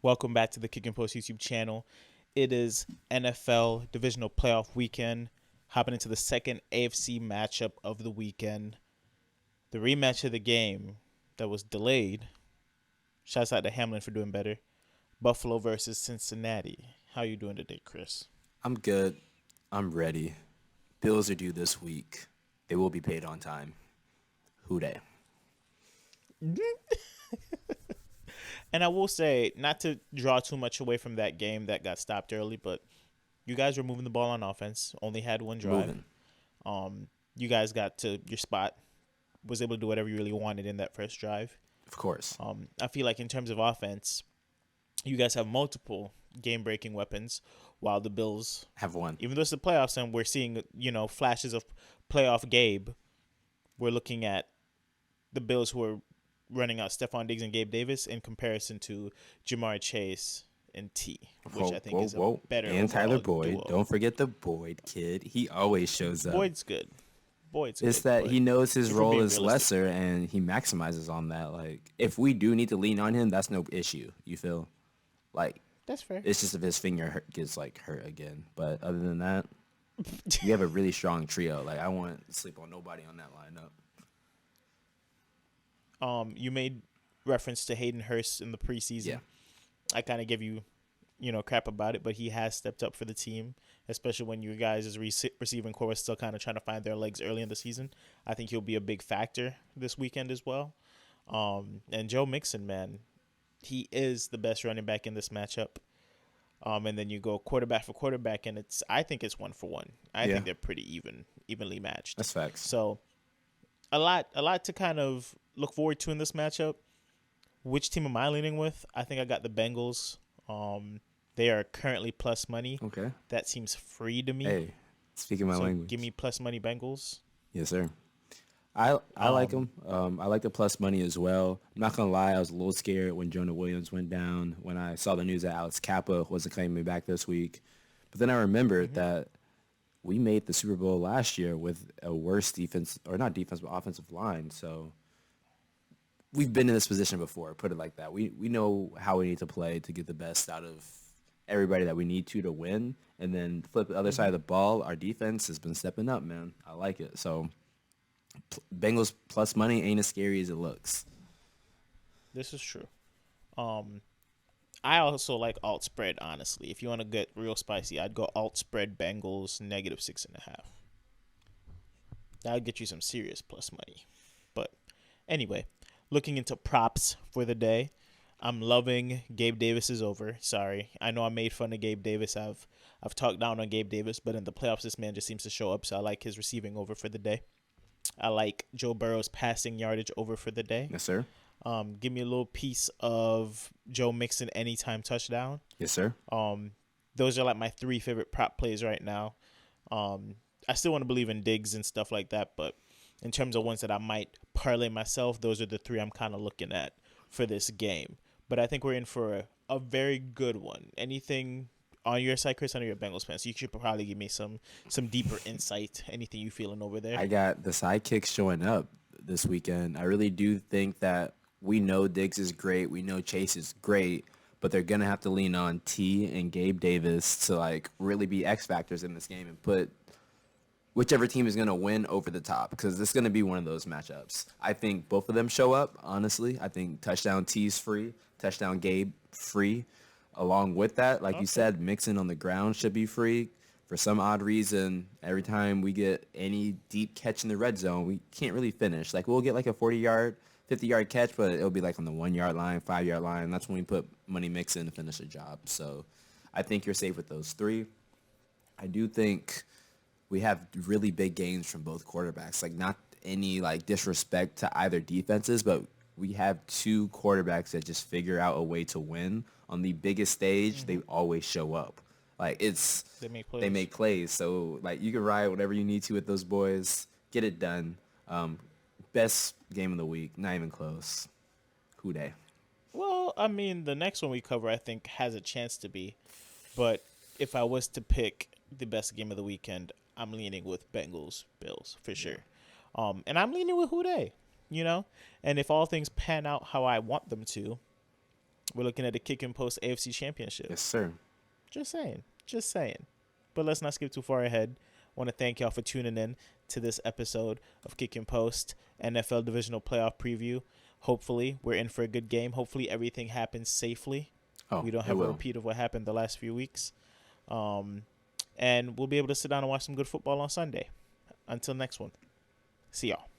Welcome back to the KickNPost YouTube channel. It is NFL Divisional Playoff Weekend, hopping into the second AFC matchup of the weekend. The rematch of the game that was delayed. Shouts out to Hamlin for doing better. Buffalo versus Cincinnati. How you doing today, Chris? I'm good. I'm ready. Bills are due this week. They will be paid on time. Who they? And I will say, not to draw too much away from that game that got stopped early, but you guys were moving the ball on offense. Only had one drive. Moving. You guys got to your spot. Was able to do whatever you really wanted in that first drive. Of course. I feel like in terms of offense, you guys have multiple game-breaking weapons, while the Bills, Have one. even though it's the playoffs and we're seeing flashes of playoff Gabe, we're looking at the Bills who are running out Stephon Diggs and Gabe Davis in comparison to Jamar Chase and T, which I think is a better And Tyler overall Boyd. duo. Don't forget the Boyd kid. He always shows up. Boyd's good. Boyd's It's good, that but he knows his if we're role being is realistic, lesser and he maximizes on that. Like, if we do need to lean on him, that's no issue. You feel? Like, that's fair. it's just if his gets like hurt again. But other than that, you have a really strong trio. Like, I won't sleep on nobody on that lineup. You made reference to Hayden Hurst in the preseason. Yeah. I kind of give you, crap about it, but he has stepped up for the team, especially when you guys' receiving core is still kind of trying to find their legs early in the season. I think he'll be a big factor this weekend as well. And Joe Mixon, man, he is the best running back in this matchup. And then you go quarterback for quarterback, and I think it's 1-for-1. I Yeah. think they're pretty evenly matched. That's facts. So a lot to kind of look forward to in this matchup. Which team am I leaning with? I think I got the Bengals. They are currently plus money. Okay. That seems free to me. Hey, speaking my So language. give me plus money Bengals. Yes, sir. I like Um, him. I like the plus money as well. I'm not gonna lie, I was a little scared when Jonah Williams went down. When I saw the news that Alex Kappa wasn't claiming back this week, but then I remembered mhm. that we made the Super Bowl last year with a worse defense, or not defense, but offensive line. So we've been in this position before. Put it like that. We know how we need to play to get the best out of everybody that we need to win. And then flip the other side of the ball, our defense has been stepping up, man. I like it. So Bengals plus money ain't as scary as it looks. This is true. Um, I also like alt spread. Honestly, if you want to get real spicy, I'd go alt spread Bengals -6.5. That would get you some serious plus money. But anyway, looking into props for the day, I'm loving Gabe Davis is over. Sorry, I know I made fun of Gabe Davis. I've talked down on Gabe Davis, but in the playoffs, this man just seems to show up. So I like his receiving over for the day. I like Joe Burrow's passing yardage over for the day. Yes, sir. Give me a little piece of Joe Mixon anytime touchdown. Yes, sir. Those are like my three favorite prop plays right now. I still want to believe in Diggs and stuff like that, but in terms of ones that I might parlay myself, those are the three I'm kind of looking at for this game. But I think we're in for a very good one. Anything on your side, Chris? I know you're a Bengals fan, so you should probably give me some deeper insight. Anything you feeling over there? I got the sidekicks showing up this weekend. I really do think that we know Diggs is great. We know Chase is great, but they're gonna have to lean on T and Gabe Davis to like really be X factors in this game and put whichever team is going to win over the top because this is going to be one of those matchups. I think both of them show up, honestly. I think touchdown T's free, touchdown Gabe free. Along with that, like you Okay. said, Mixon on the ground should be free. For some odd reason, every time we get any deep catch in the red zone, we can't really finish. Like we'll get like a 40-yard, 50-yard catch, but it'll be like on the 1 yard line, 5 yard line. That's when we put Money Mixon to finish the job. So I think you're safe with those three. I do think we have really big games from both quarterbacks. Like not any like disrespect to either defenses, but we have two quarterbacks that just figure out a way to win on the biggest stage. They always show up. Like They make they plays. make plays. So like you can ride whatever you need to with those boys. Get it done. Best game of the week. Not even close. Who dey? Well, I mean, the next one we cover, I think, has a chance to be. But if I was to pick the best game of the weekend, I'm leaning with Bengals Bills for sure. And I'm leaning with Who Dey, you know. And if all things pan out how I want them to, we're looking at the Kick and Post AFC Championship. Yes, sir. Just saying. Just saying. But let's not skip too far ahead. I want to thank y'all for tuning in to this episode of Kick and Post NFL Divisional Playoff Preview. Hopefully, we're in for a good game. Hopefully, everything happens safely. We don't have a repeat of what happened the last few weeks. And we'll be able to sit down and watch some good football on Sunday. Until next one. See y'all.